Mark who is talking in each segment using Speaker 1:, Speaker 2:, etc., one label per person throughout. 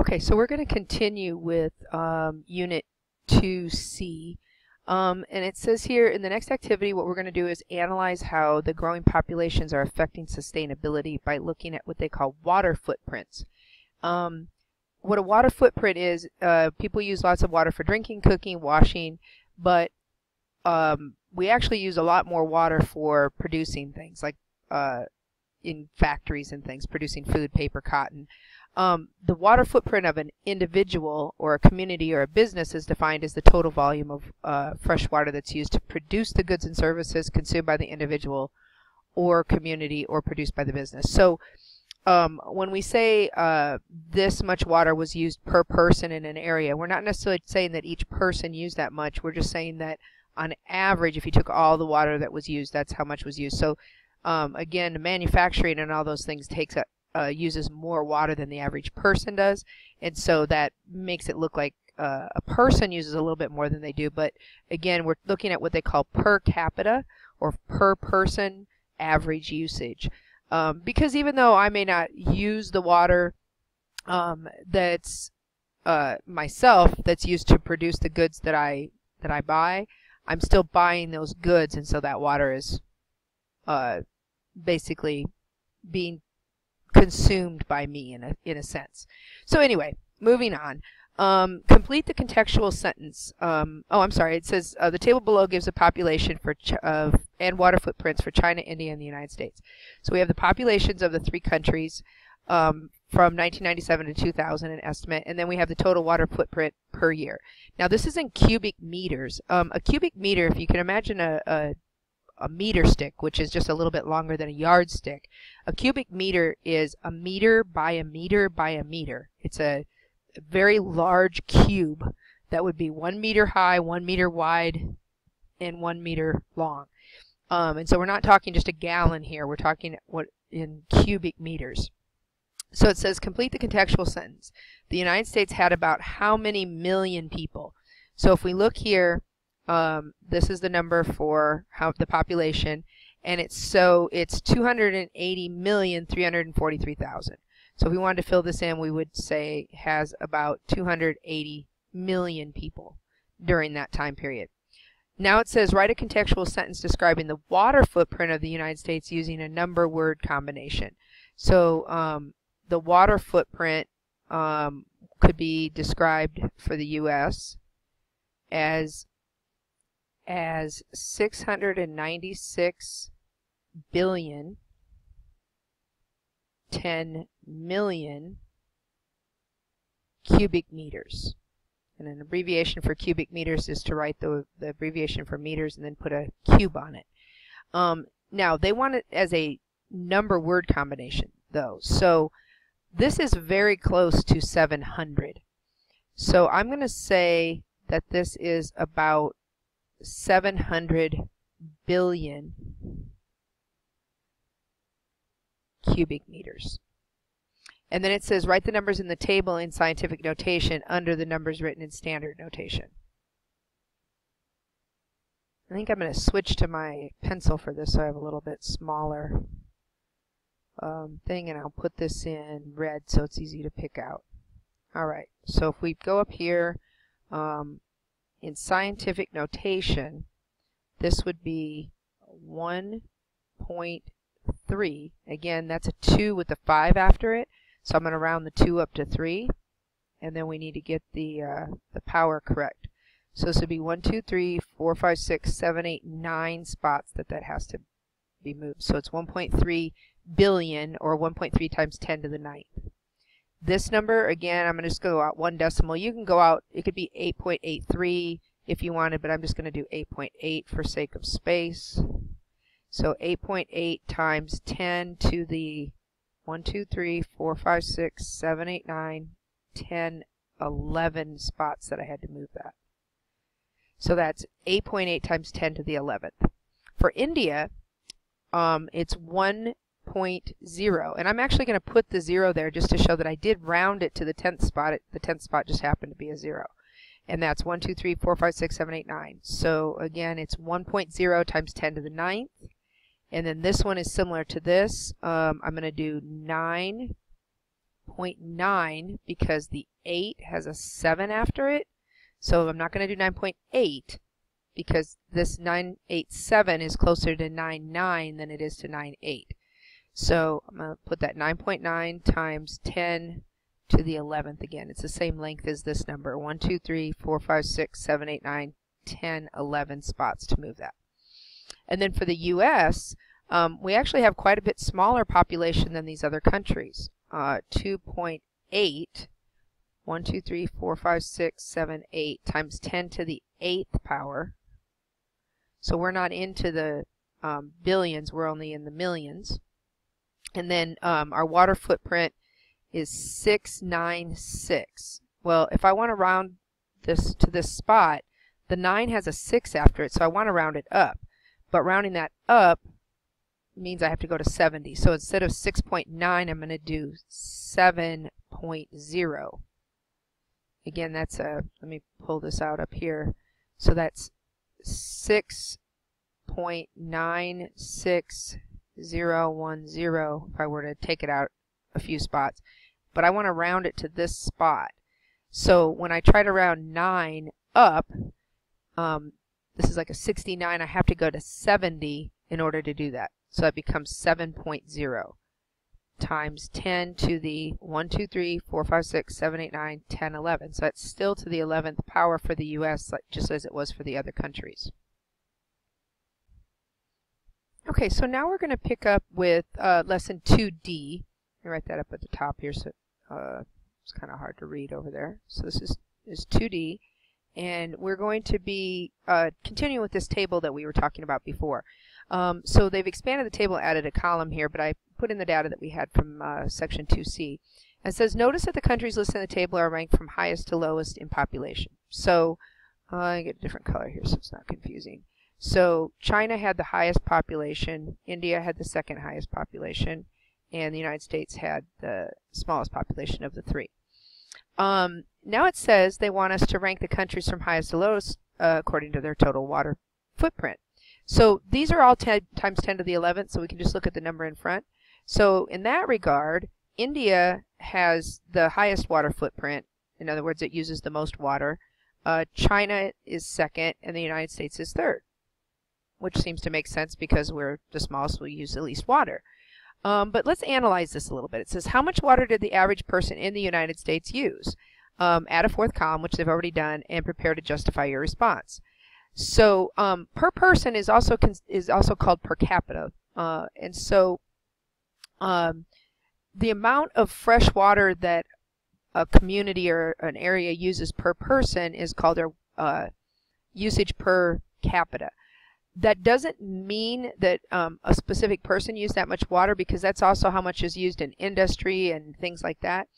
Speaker 1: Okay, so we're going to continue with Unit 2C. And it says here, in the next activity, what we're going to do is analyze how the growing populations are affecting sustainability by looking at what they call water footprints. What a water footprint is, people use lots of water for drinking, cooking, washing, but we actually use a lot more water for producing things, like in factories and things, producing food, paper, cotton. The water footprint of an individual or a community or a business is defined as the total volume of fresh water that's used to produce the goods and services consumed by the individual or community or produced by the business. So when we say this much water was used per person in an area, we're not necessarily saying that each person used that much. We're just saying that on average, if you took all the water that was used, that's how much was used. So again, manufacturing and all those things uses more water than the average person does, and so that makes it look like a person uses a little bit more than they do. But again, we're looking at what they call per capita or per person average usage, because even though I may not use the water that's myself that's used to produce the goods that I buy, I'm still buying those goods, and so that water is basically being consumed by me in a sense. So anyway, moving on. Complete the contextual sentence. I'm sorry. It says the table below gives a population for and water footprints for China, India, and the United States. So we have the populations of the three countries from 1997 to 2000, an estimate, and then we have the total water footprint per year. Now this is in cubic meters. A cubic meter, if you can imagine a meter stick, which is just a little bit longer than a yardstick. A cubic meter is a meter by a meter by a meter. It's a very large cube that would be 1 meter high, 1 meter wide, and 1 meter long. And so we're not talking just a gallon here. We're talking in cubic meters. So it says, complete the contextual sentence. The United States had about how many million people? So if we look here, this is the number for the population, and it's 280,343,000. So if we wanted to fill this in, we would say has about 280 million people during that time period. Now it says, write a contextual sentence describing the water footprint of the United States using a number-word combination. So the water footprint could be described for the U.S. as 696 billion 10 million cubic meters. And an abbreviation for cubic meters is to write the abbreviation for meters and then put a cube on it. Now they want it as a number word combination though. So this is very close to 700. So I'm going to say that this is about 700 billion cubic meters. And then it says write the numbers in the table in scientific notation under the numbers written in standard notation. I think I'm going to switch to my pencil for this so I have a little bit smaller thing, and I'll put this in red so it's easy to pick out. Alright, so if we go up here in scientific notation, this would be 1.3. Again, that's a 2 with a 5 after it, so I'm going to round the 2 up to 3, and then we need to get the power correct. So this would be 1, 2, 3, 4, 5, 6, 7, 8, 9 spots that has to be moved. So it's 1.3 billion, or 1.3 times 10 to the 9th. This number, again, I'm going to just go out 1 decimal. You can go out, it could be 8.83 if you wanted, but I'm just going to do 8.8 for sake of space. So 8.8 times 10 to the 1, 2, 3, 4, 5, 6, 7, 8, 9, 10, 11 spots that I had to move that. So that's 8.8 times 10 to the 11th. For India, it's 1.0, and I'm actually going to put the 0 there just to show that I did round it to the 10th spot. The 10th spot just happened to be a 0. And that's 1, 2, 3, 4, 5, 6, 7, 8, 9. So again, it's 1.0 times 10 to the 9th. And then this one is similar to this. I'm going to do 9 9.9 because the 8 has a 7 after it. So I'm not going to do 9.8 because this 987 is closer to 99 than it is to 98. So I'm going to put that 9.9 times 10 to the 11th again. It's the same length as this number. 1, 2, 3, 4, 5, 6, 7, 8, 9, 10, 11 spots to move that. And then for the U.S., we actually have quite a bit smaller population than these other countries. 2.8, 1, 2, 3, 4, 5, 6, 7, 8 times 10 to the 8th power. So we're not into the billions, we're only in the millions. And then our water footprint is 696. Well, if I want to round this to this spot, the 9 has a 6 after it, so I want to round it up. But rounding that up means I have to go to 70. So instead of 6.9, I'm going to do 7.0. Again, that's let me pull this out up here. So that's 6.96010 if I were to take it out a few spots. But I want to round it to this spot. So when I try to round 9 up, this is like a 69, I have to go to 70 in order to do that. So that becomes 7.0 times 10 to the 1, 2, 3, 4, 5, 6, 7, 8, 9, 10, 11. So that's still to the 11th power for the U.S., just as it was for the other countries. Okay, so now we're going to pick up with lesson 2D. Let me write that up at the top here, so it's kind of hard to read over there. So this is 2D, and we're going to be continuing with this table that we were talking about before. So they've expanded the table, added a column here, but I put in the data that we had from section 2C. It says, notice that the countries listed in the table are ranked from highest to lowest in population. So I get a different color here so it's not confusing. So China had the highest population, India had the second highest population, and the United States had the smallest population of the three. Now it says they want us to rank the countries from highest to lowest according to their total water footprint. So these are all times 10 to the 11th, so we can just look at the number in front. So in that regard, India has the highest water footprint. In other words, it uses the most water. China is second, and the United States is third, which seems to make sense because we're the smallest, we use the least water. But let's analyze this a little bit. It says, how much water did the average person in the United States use? Add a fourth column, which they've already done, and prepare to justify your response. So per person is also called per capita, and so the amount of fresh water that a community or an area uses per person is called their usage per capita. That doesn't mean that a specific person used that much water, because that's also how much is used in industry and things like that.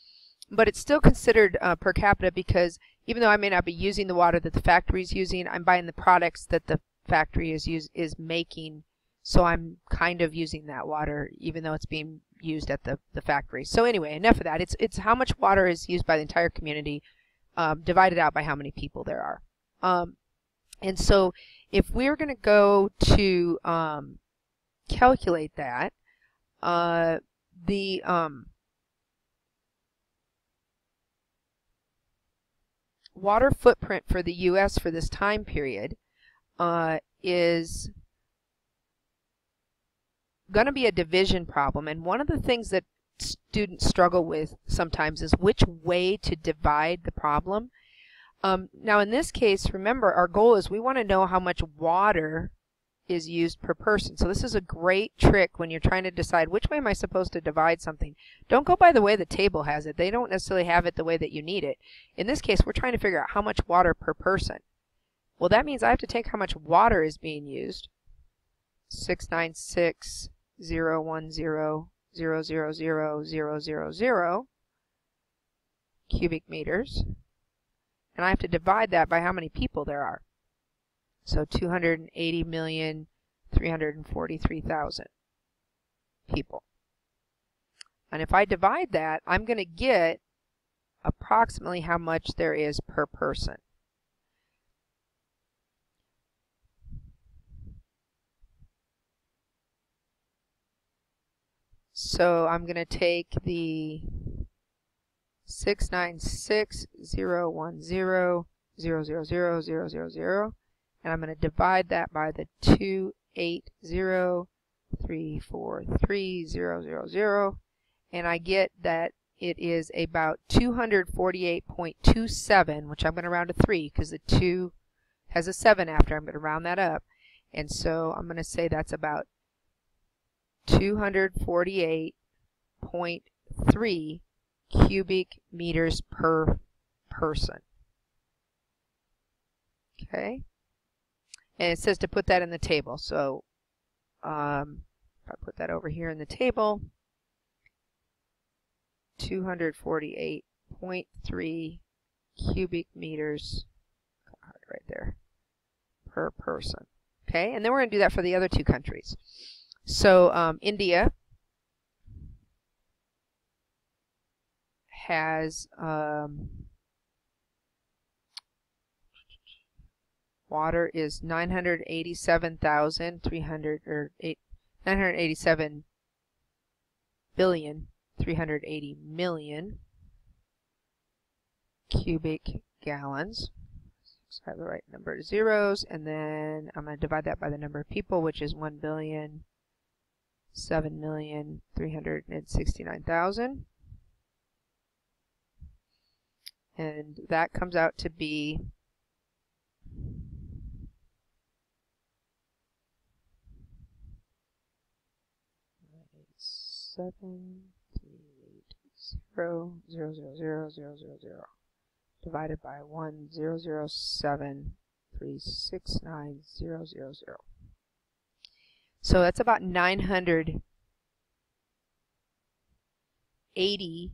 Speaker 1: But it's still considered per capita because even though I may not be using the water that the factory is using, I'm buying the products that the factory is making. So I'm kind of using that water even though it's being used at the factory. So anyway, enough of that. It's how much water is used by the entire community divided out by how many people there are. And so if we're going to go to calculate that, the water footprint for the U.S. for this time period is going to be a division problem. And one of the things that students struggle with sometimes is which way to divide the problem. Now in this case, remember, our goal is we want to know how much water is used per person. So this is a great trick when you're trying to decide which way am I supposed to divide something. Don't go by the way the table has it. They don't necessarily have it the way that you need it. In this case, we're trying to figure out how much water per person. Well, that means I have to take how much water is being used. 696,010,000,000 cubic meters. And I have to divide that by how many people there are. So 280,343,000 people. And if I divide that, I'm going to get approximately how much there is per person. So I'm going to take the 696,010,000,000, and I'm going to divide that by the 280,343,000, and I get that it is about 248.27, which I'm going to round to 3 because the 2 has a 7 after. I'm going to round that up, and so I'm going to say that's about 248.3 cubic meters per person. Okay, and it says to put that in the table, so if I put that over here in the table, 248.3 cubic meters right there per person. Okay, and then we're going to do that for the other two countries. So India has water is 987,380,000,000 cubic gallons. So I have the right number of zeros, and then I'm going to divide that by the number of people, which is 1,007,369,000. And that comes out to be 7,380,000,000 divided by 1,007,369,000. So that's about 980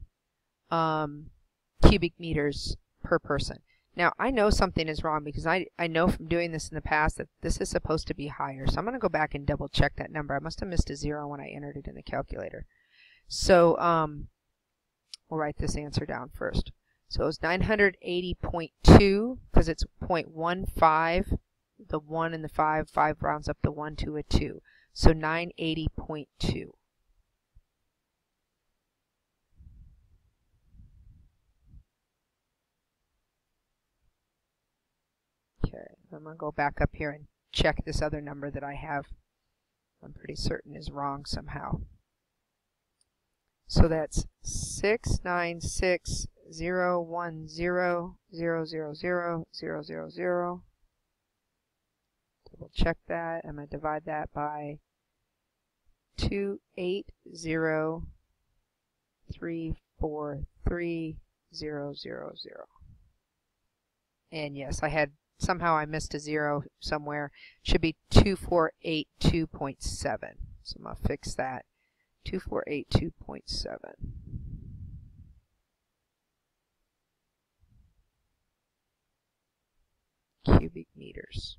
Speaker 1: cubic meters per person. Now I know something is wrong because I know from doing this in the past that this is supposed to be higher. So I'm going to go back and double check that number. I must have missed a 0 when I entered it in the calculator. So we'll write this answer down first. So it's 980.2 because it's 0.15. The 1 and the 5 rounds up the 1 to a 2. So 980.2. Okay, I'm going to go back up here and check this other number that I have. I'm pretty certain is wrong somehow. So that's 696,010,000,000. Double check that. I'm going to divide that by 280,343,000. And yes, somehow I missed a 0 somewhere. Should be 2482.7. So I'm going to fix that. 2482.7. cubic meters.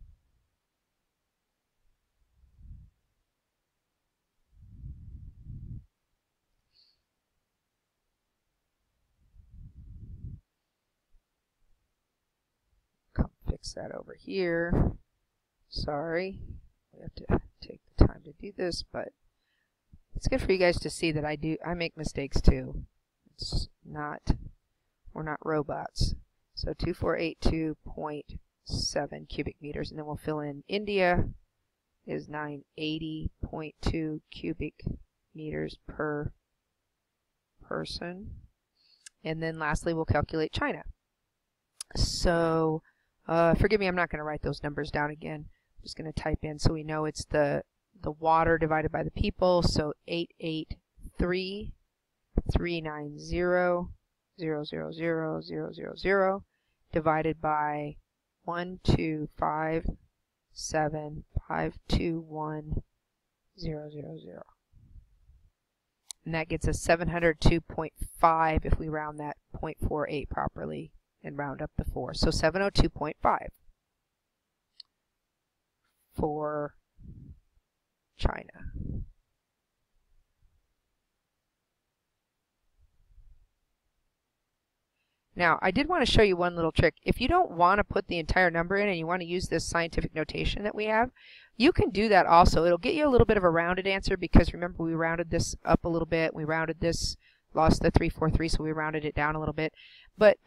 Speaker 1: Come fix that over here. Sorry, we have to take the time to do this, but it's good for you guys to see that I make mistakes too. It's not, we're not robots. So 2482.7 cubic meters, and then we'll fill in India is 980.2 cubic meters per person. And then lastly, we'll calculate China. So forgive me, I'm not going to write those numbers down again. I'm just going to type in so we know it's the water divided by the people. So 88390,000,000 divided by 1,257,521,000. And that gets us 702.5 if we round that 0.48 properly and round up the 4. So 702.5 for China. Now, I did want to show you one little trick. If you don't want to put the entire number in and you want to use this scientific notation that we have, you can do that also. It'll get you a little bit of a rounded answer because remember we rounded this up a little bit. We rounded this lost the 343, so we rounded it down a little bit. But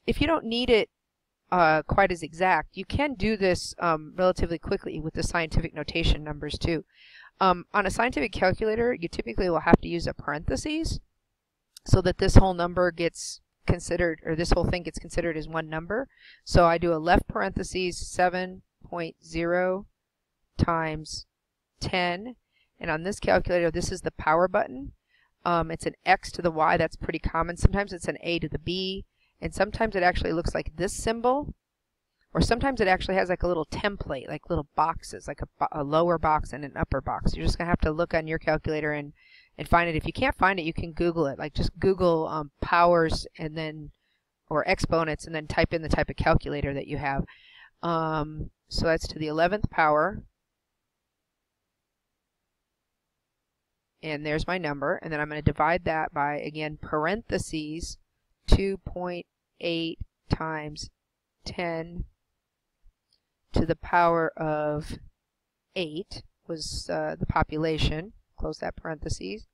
Speaker 1: if you don't need it quite as exact, you can do this relatively quickly with the scientific notation numbers too. On a scientific calculator, you typically will have to use a parentheses so that this whole number gets considered, or this whole thing gets considered as one number. So I do a left parentheses 7.0 times 10, and on this calculator, this is the power button. It's an X to the Y. That's pretty common. Sometimes it's an A to the B, and sometimes it actually looks like this symbol, or sometimes it actually has like a little template, like little boxes, like a lower box and an upper box. You're just going to have to look on your calculator and find it. If you can't find it, you can Google it. Like just Google powers and then, or exponents, and then type in the type of calculator that you have. So that's to the 11th power. And there's my number, and then I'm going to divide that by, again, parentheses 2.8 times 10 to the power of 8 was the population. Close that parentheses,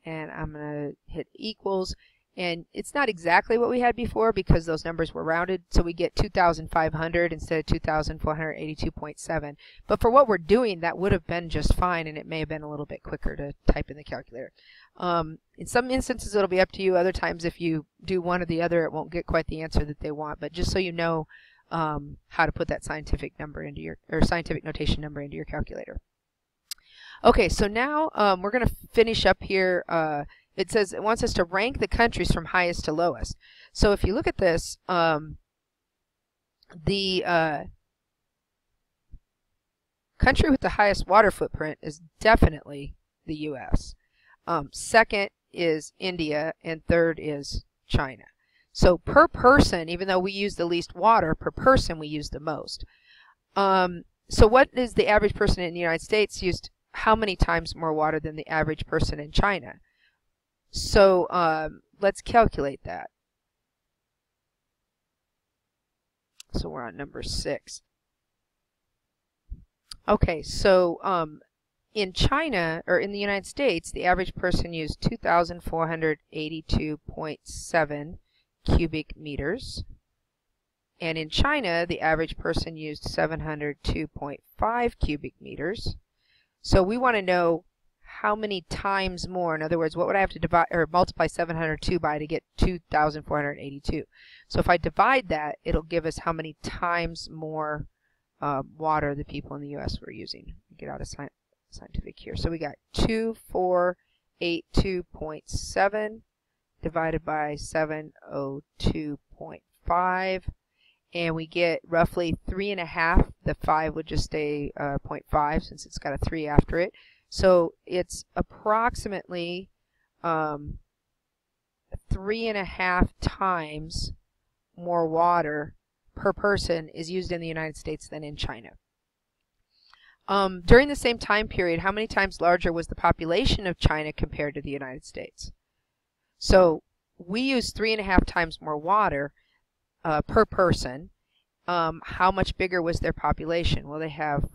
Speaker 1: and I'm going to hit equals. And it's not exactly what we had before because those numbers were rounded, so we get 2,500 instead of 2,482.7. But for what we're doing, that would have been just fine, and it may have been a little bit quicker to type in the calculator. In some instances, it'll be up to you. Other times, if you do one or the other, it won't get quite the answer that they want. But just so you know how to put that scientific number into your, or scientific notation number into your calculator. Okay, so now we're going to finish up here. It says it wants us to rank the countries from highest to lowest. So if you look at this, the country with the highest water footprint is definitely the U.S. Second is India, and third is China. So per person, even though we use the least water, per person we use the most. So what is the average person in the United States used how many times more water than the average person in China? So let's calculate that. So we're on number 6. Okay, so in China, or in the United States, the average person used 2,482.7 cubic meters. And in China, the average person used 702.5 cubic meters. So we want to know how many times more. In other words, what would I have to divide or multiply 702 by to get 2,482? So if I divide that, it'll give us how many times more water the people in the U.S. were using. Get out of scientific here. So we got 2,482.7 divided by 702.5, and we get roughly 3.5. The 5 would just stay 0.5 since it's got a 3 after it. So it's approximately 3.5 times more water per person is used in the United States than in China. During the same time period, how many times larger was the population of China compared to the United States? So we use 3.5 times more water per person. How much bigger was their population? Well, they have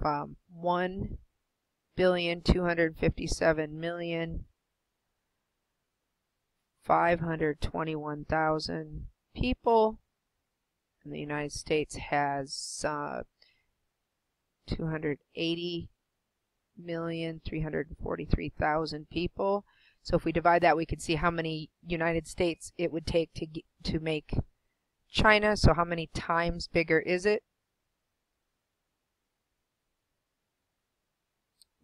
Speaker 1: 1,257,521,000 people, and the United States has 280,343,000 people. So if we divide that, we can see how many United States it would take to make China. So how many times bigger is it?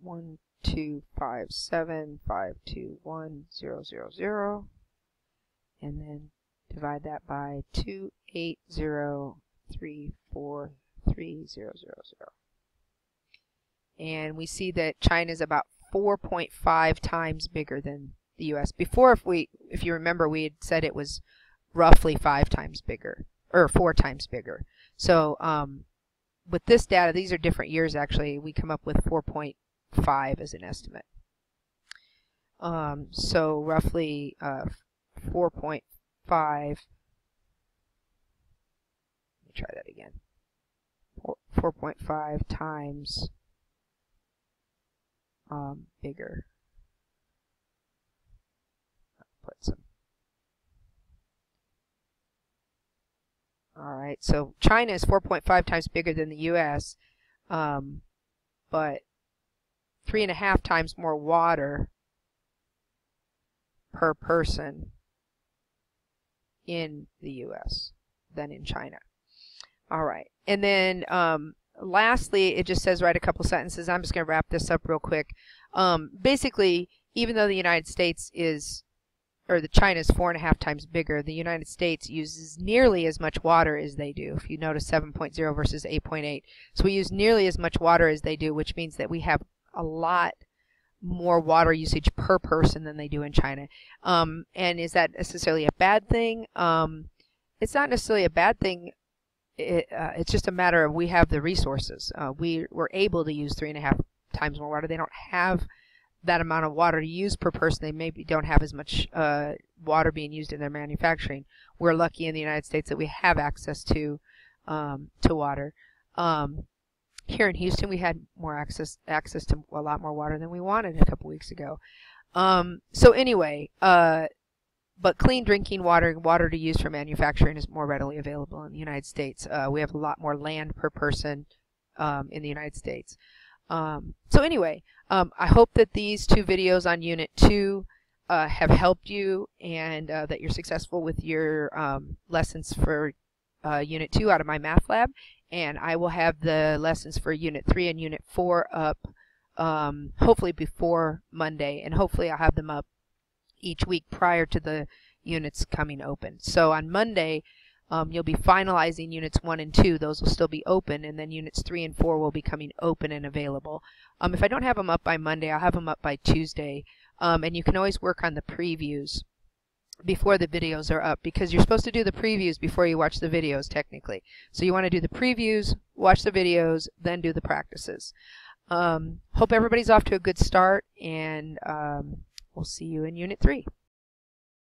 Speaker 1: 1,257,521,000, and then divide that by 280,343,000. And we see that China is about 4.5 times bigger than the U.S. Before, if you remember, we had said it was roughly 5 times bigger, or 4 times bigger. So with this data, these are different years actually, we come up with 4.5 as an estimate. So roughly 4.5, let me try that again, 4.5 times bigger. Put some All right, so China is 4.5 times bigger than the U.S., but 3.5 times more water per person in the U.S. than in China. All right, and then lastly, it just says write a couple sentences. I'm just going to wrap this up real quick. Basically, even though the United States is, or the China is 4.5 times bigger, the United States uses nearly as much water as they do. If you notice 7.0 versus 8.8. So we use nearly as much water as they do, which means that we have a lot more water usage per person than they do in China. And is that necessarily a bad thing? It's not necessarily a bad thing. It's just a matter of we have the resources. We're able to use 3.5 times more water. They don't have that amount of water to use per person. They maybe don't have as much water being used in their manufacturing. We're lucky in the United States that we have access to water. Here in Houston, we had more access to a lot more water than we wanted a couple weeks ago. So anyway, but clean drinking water, water to use for manufacturing, is more readily available in the United States. We have a lot more land per person in the United States. So anyway, I hope that these 2 videos on Unit 2 have helped you, and that you're successful with your lessons for Unit 2 out of my math lab. And I will have the lessons for Unit 3 and Unit 4 up hopefully before Monday, and hopefully I'll have them up each week prior to the units coming open. So on Monday, you'll be finalizing Units 1 and 2. Those will still be open, and then Units 3 and 4 will be coming open and available. If I don't have them up by Monday, I'll have them up by Tuesday. And you can always work on the previews before the videos are up, because you're supposed to do the previews before you watch the videos technically. So you want to do the previews, watch the videos, then do the practices. Hope everybody's off to a good start, and we'll see you in Unit 3.